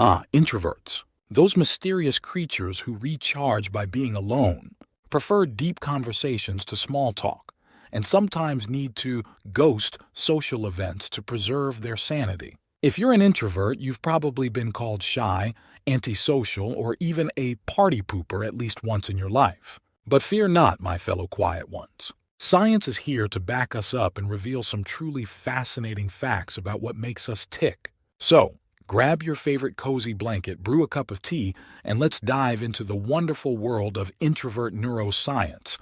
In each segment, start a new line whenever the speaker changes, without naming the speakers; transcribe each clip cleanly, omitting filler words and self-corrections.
Introverts. Those mysterious creatures who recharge by being alone, prefer deep conversations to small talk, and sometimes need to ghost social events to preserve their sanity. If you're an introvert, you've probably been called shy, antisocial, or even a party pooper at least once in your life. But fear not, my fellow quiet ones. Science is here to back us up and reveal some truly fascinating facts about what makes us tick. So, grab your favorite cozy blanket, brew a cup of tea, and let's dive into the wonderful world of introvert neuroscience.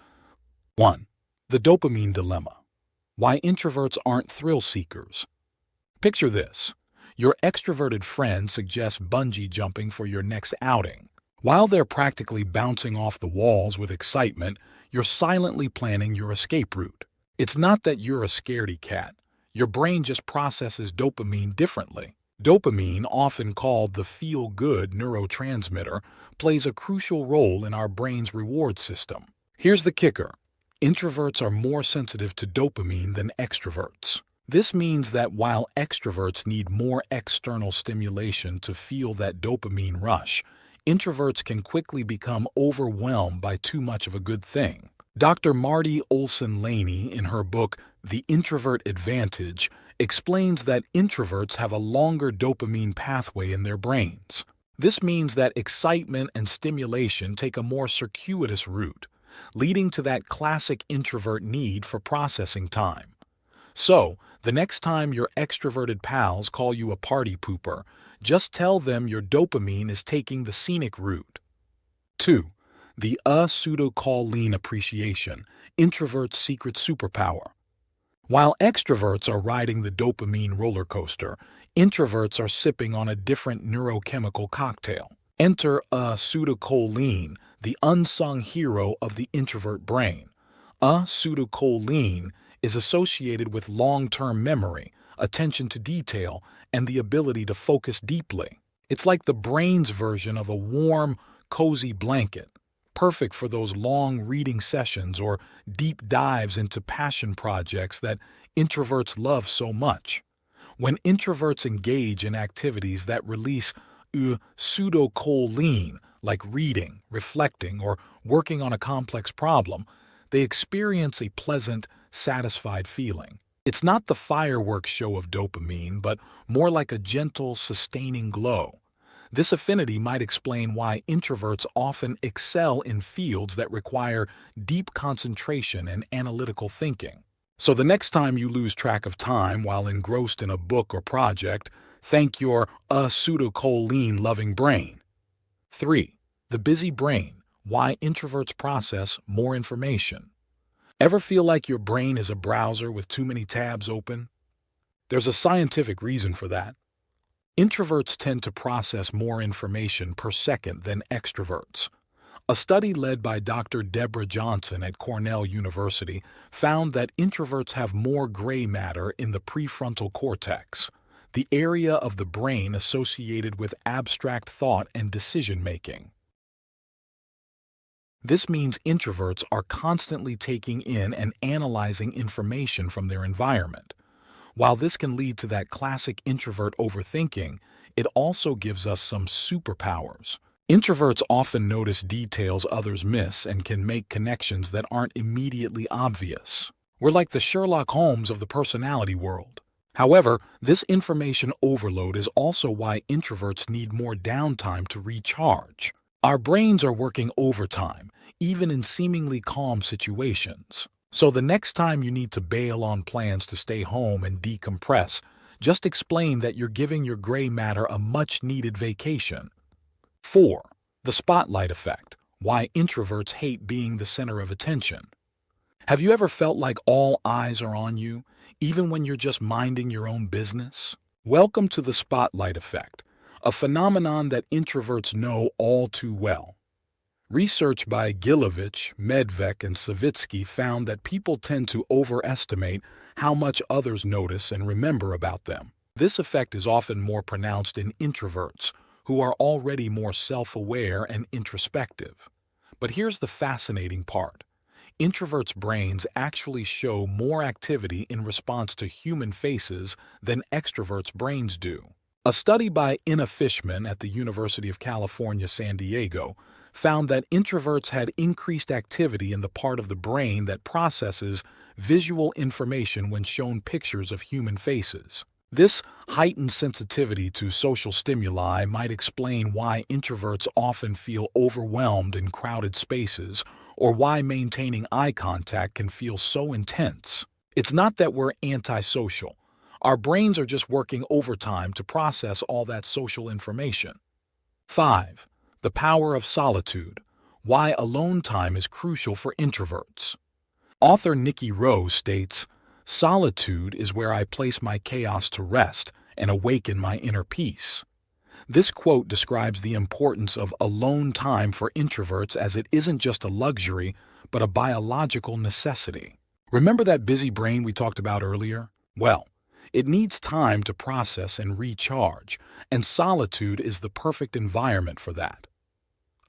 1. The dopamine dilemma. Why introverts aren't thrill seekers. Picture this. Your extroverted friend suggests bungee jumping for your next outing. While they're practically bouncing off the walls with excitement, you're silently planning your escape route. It's not that you're a scaredy cat. Your brain just processes dopamine differently. Dopamine, often called the feel-good neurotransmitter, plays a crucial role in our brain's reward system. Here's the kicker. Introverts are more sensitive to dopamine than extroverts. This means that while extroverts need more external stimulation to feel that dopamine rush, introverts can quickly become overwhelmed by too much of a good thing. Dr. Marty Olson-Laney, in her book The Introvert Advantage, explains that introverts have a longer dopamine pathway in their brains. This means that excitement and stimulation take a more circuitous route, leading to that classic introvert need for processing time. So, the next time your extroverted pals call you a party pooper, just tell them your dopamine is taking the scenic route. 2. The pseudocholine appreciation, introvert's secret superpower. While extroverts are riding the dopamine roller coaster, introverts are sipping on a different neurochemical cocktail. Enter pseudocholine, the unsung hero of the introvert brain. Pseudocholine is associated with long-term memory, attention to detail, and the ability to focus deeply. It's like the brain's version of a warm, cozy blanket, perfect for those long reading sessions or deep dives into passion projects that introverts love so much. When introverts engage in activities that release pseudocholine, like reading, reflecting, or working on a complex problem, they experience a pleasant, satisfied feeling. It's not the fireworks show of dopamine, but more like a gentle, sustaining glow. This affinity might explain why introverts often excel in fields that require deep concentration and analytical thinking. So the next time you lose track of time while engrossed in a book or project, thank your pseudocholine-loving brain. 3. The busy brain. Why introverts process more information. Ever feel like your brain is a browser with too many tabs open? There's a scientific reason for that. Introverts tend to process more information per second than extroverts. A study led by Dr. Deborah Johnson at Cornell University found that introverts have more gray matter in the prefrontal cortex, the area of the brain associated with abstract thought and decision-making. This means introverts are constantly taking in and analyzing information from their environment. While this can lead to that classic introvert overthinking, it also gives us some superpowers. Introverts often notice details others miss and can make connections that aren't immediately obvious. We're like the Sherlock Holmes of the personality world. However, this information overload is also why introverts need more downtime to recharge. Our brains are working overtime, even in seemingly calm situations. So the next time you need to bail on plans to stay home and decompress, just explain that you're giving your gray matter a much-needed vacation. 4. The spotlight effect. Why introverts hate being the center of attention. Have you ever felt like all eyes are on you, even when you're just minding your own business? Welcome to the spotlight effect, a phenomenon that introverts know all too well. Research by Gilovich, Medvec, and Savitsky found that people tend to overestimate how much others notice and remember about them. This effect is often more pronounced in introverts, who are already more self-aware and introspective. But here's the fascinating part. Introverts' brains actually show more activity in response to human faces than extroverts' brains do. A study by Ina Fishman at the University of California, San Diego, found that introverts had increased activity in the part of the brain that processes visual information when shown pictures of human faces. This heightened sensitivity to social stimuli might explain why introverts often feel overwhelmed in crowded spaces, or why maintaining eye contact can feel so intense. It's not that we're antisocial. Our brains are just working overtime to process all that social information. 5. The power of solitude. Why alone time is crucial for introverts. Author Nikki Rose states, "Solitude is where I place my chaos to rest and awaken my inner peace." This quote describes the importance of alone time for introverts, as it isn't just a luxury, but a biological necessity. Remember that busy brain we talked about earlier? Well, it needs time to process and recharge, and solitude is the perfect environment for that.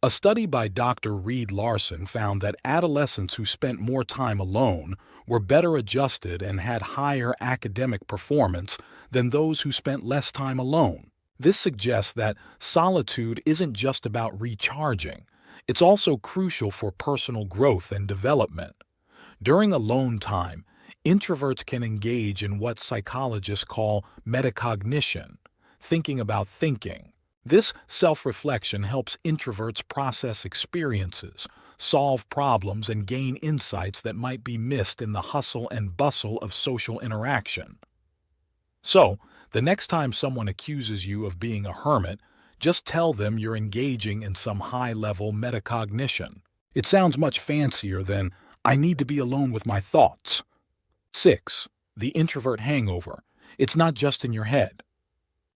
A study by Dr. Reed Larson found that adolescents who spent more time alone were better adjusted and had higher academic performance than those who spent less time alone. This suggests that solitude isn't just about recharging, it's also crucial for personal growth and development. During alone time, introverts can engage in what psychologists call metacognition, thinking about thinking. This self-reflection helps introverts process experiences, solve problems, and gain insights that might be missed in the hustle and bustle of social interaction. So, the next time someone accuses you of being a hermit, just tell them you're engaging in some high-level metacognition. It sounds much fancier than, "I need to be alone with my thoughts." 6. The introvert hangover. It's not just in your head.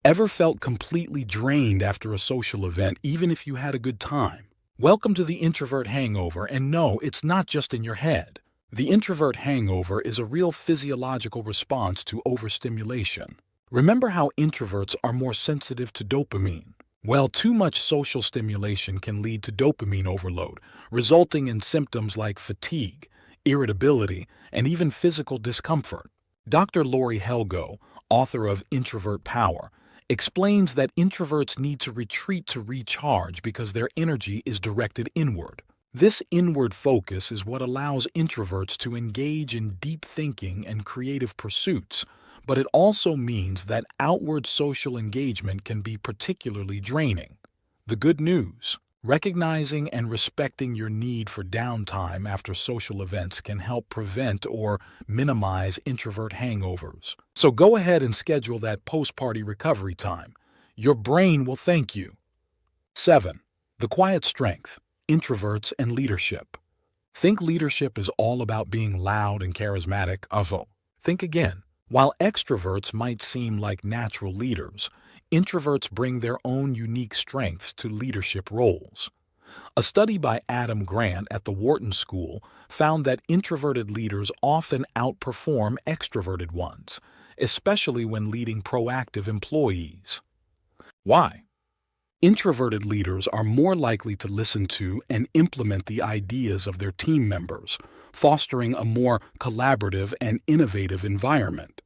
Ever felt completely drained after a social event, even if you had a good time? Welcome to the introvert hangover, and no, it's not just in your head. The introvert hangover is a real physiological response to overstimulation. Remember how introverts are more sensitive to dopamine? Well, too much social stimulation can lead to dopamine overload, resulting in symptoms like fatigue, irritability, and even physical discomfort. Dr. Lori Helgo, author of Introvert Power, explains that introverts need to retreat to recharge because their energy is directed inward. This inward focus is what allows introverts to engage in deep thinking and creative pursuits, but it also means that outward social engagement can be particularly draining. The good news: recognizing and respecting your need for downtime after social events can help prevent or minimize introvert hangovers. So go ahead and schedule that post-party recovery time. Your brain will thank you. 7. The quiet strength. Introverts and leadership. Think leadership is all about being loud and charismatic? Think again. While extroverts might seem like natural leaders, introverts bring their own unique strengths to leadership roles. A study by Adam Grant at the Wharton School found that introverted leaders often outperform extroverted ones, especially when leading proactive employees. Why? Introverted leaders are more likely to listen to and implement the ideas of their team members, fostering a more collaborative and innovative environment.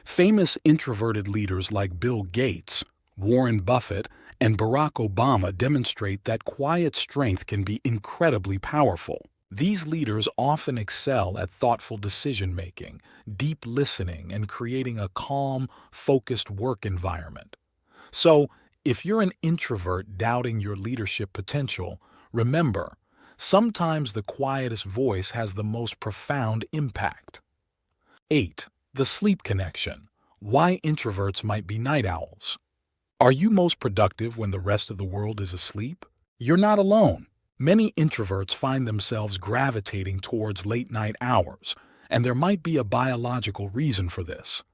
Famous introverted leaders like Bill Gates, Warren Buffett, and Barack Obama demonstrate that quiet strength can be incredibly powerful. These leaders often excel at thoughtful decision-making, deep listening, and creating a calm, focused work environment. So, if you're an introvert doubting your leadership potential, remember, sometimes the quietest voice has the most profound impact. 8. The sleep connection. Why introverts might be night owls. Are you most productive when the rest of the world is asleep? You're not alone. Many introverts find themselves gravitating towards late-night hours, and there might be a biological reason for this.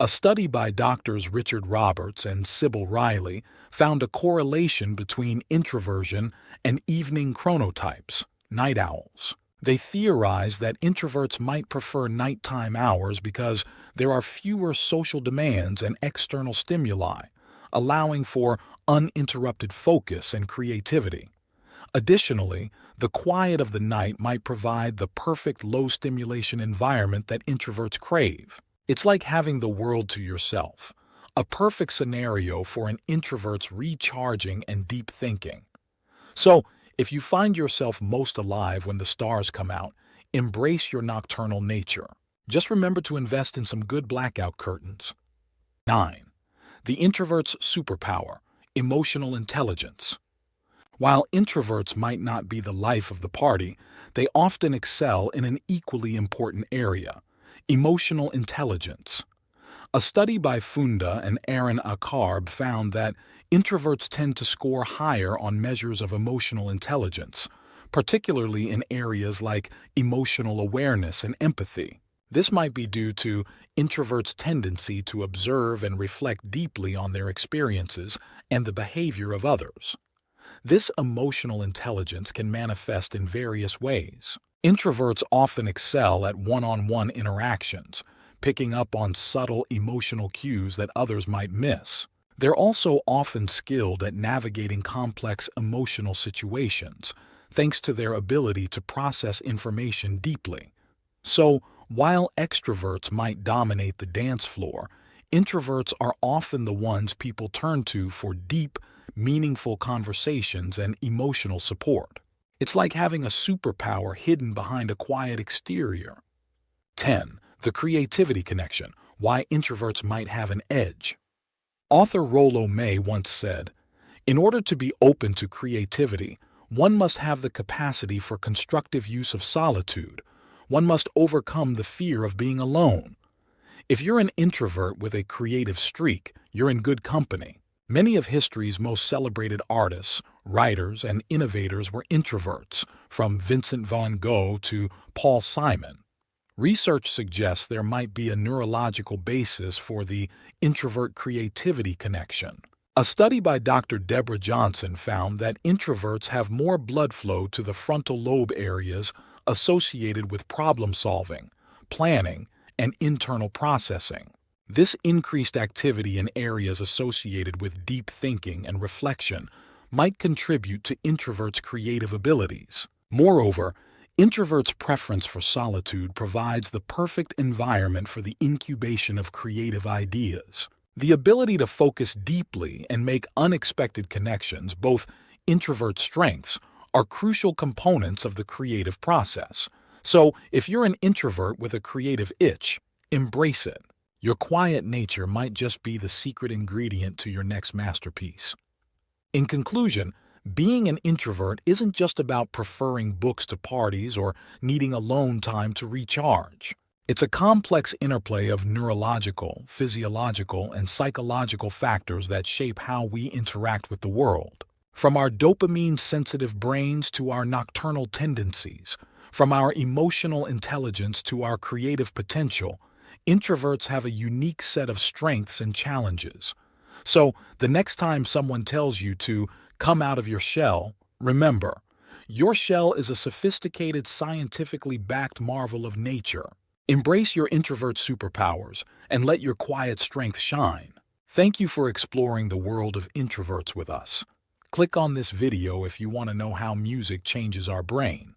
A study by Drs. Richard Roberts and Sybil Riley found a correlation between introversion and evening chronotypes, night owls. They theorized that introverts might prefer nighttime hours because there are fewer social demands and external stimuli, allowing for uninterrupted focus and creativity. Additionally, the quiet of the night might provide the perfect low-stimulation environment that introverts crave. It's like having the world to yourself, a perfect scenario for an introvert's recharging and deep thinking. So, if you find yourself most alive when the stars come out, embrace your nocturnal nature. Just remember to invest in some good blackout curtains. 9. The introvert's superpower, emotional intelligence. While introverts might not be the life of the party, they often excel in an equally important area, emotional intelligence. A study by Funda and Aaron Akarb found that introverts tend to score higher on measures of emotional intelligence, particularly in areas like emotional awareness and empathy. This might be due to introverts' tendency to observe and reflect deeply on their experiences and the behavior of others. This emotional intelligence can manifest in various ways. Introverts often excel at one-on-one interactions, picking up on subtle emotional cues that others might miss. They're also often skilled at navigating complex emotional situations, thanks to their ability to process information deeply. So, while extroverts might dominate the dance floor, introverts are often the ones people turn to for deep, meaningful conversations and emotional support. It's like having a superpower hidden behind a quiet exterior. 10. The creativity connection, why introverts might have an edge. Author Rollo May once said, "In order to be open to creativity, one must have the capacity for constructive use of solitude. One must overcome the fear of being alone." If you're an introvert with a creative streak, you're in good company. Many of history's most celebrated artists, writers, and innovators were introverts, from Vincent van Gogh to Paul Simon. Research suggests there might be a neurological basis for the introvert-creativity connection. A study by Dr. Deborah Johnson found that introverts have more blood flow to the frontal lobe areas associated with problem-solving, planning, and internal processing. This increased activity in areas associated with deep thinking and reflection might contribute to introverts' creative abilities. Moreover, introverts' preference for solitude provides the perfect environment for the incubation of creative ideas. The ability to focus deeply and make unexpected connections, both introvert strengths, are crucial components of the creative process. So, if you're an introvert with a creative itch, embrace it. Your quiet nature might just be the secret ingredient to your next masterpiece. In conclusion, being an introvert isn't just about preferring books to parties or needing alone time to recharge. It's a complex interplay of neurological, physiological, and psychological factors that shape how we interact with the world. From our dopamine-sensitive brains to our nocturnal tendencies, from our emotional intelligence to our creative potential, introverts have a unique set of strengths and challenges. So, the next time someone tells you to come out of your shell, remember, your shell is a sophisticated, scientifically backed marvel of nature. Embrace your introvert superpowers and let your quiet strength shine. Thank you for exploring the world of introverts with us. Click on this video if you want to know how music changes our brain.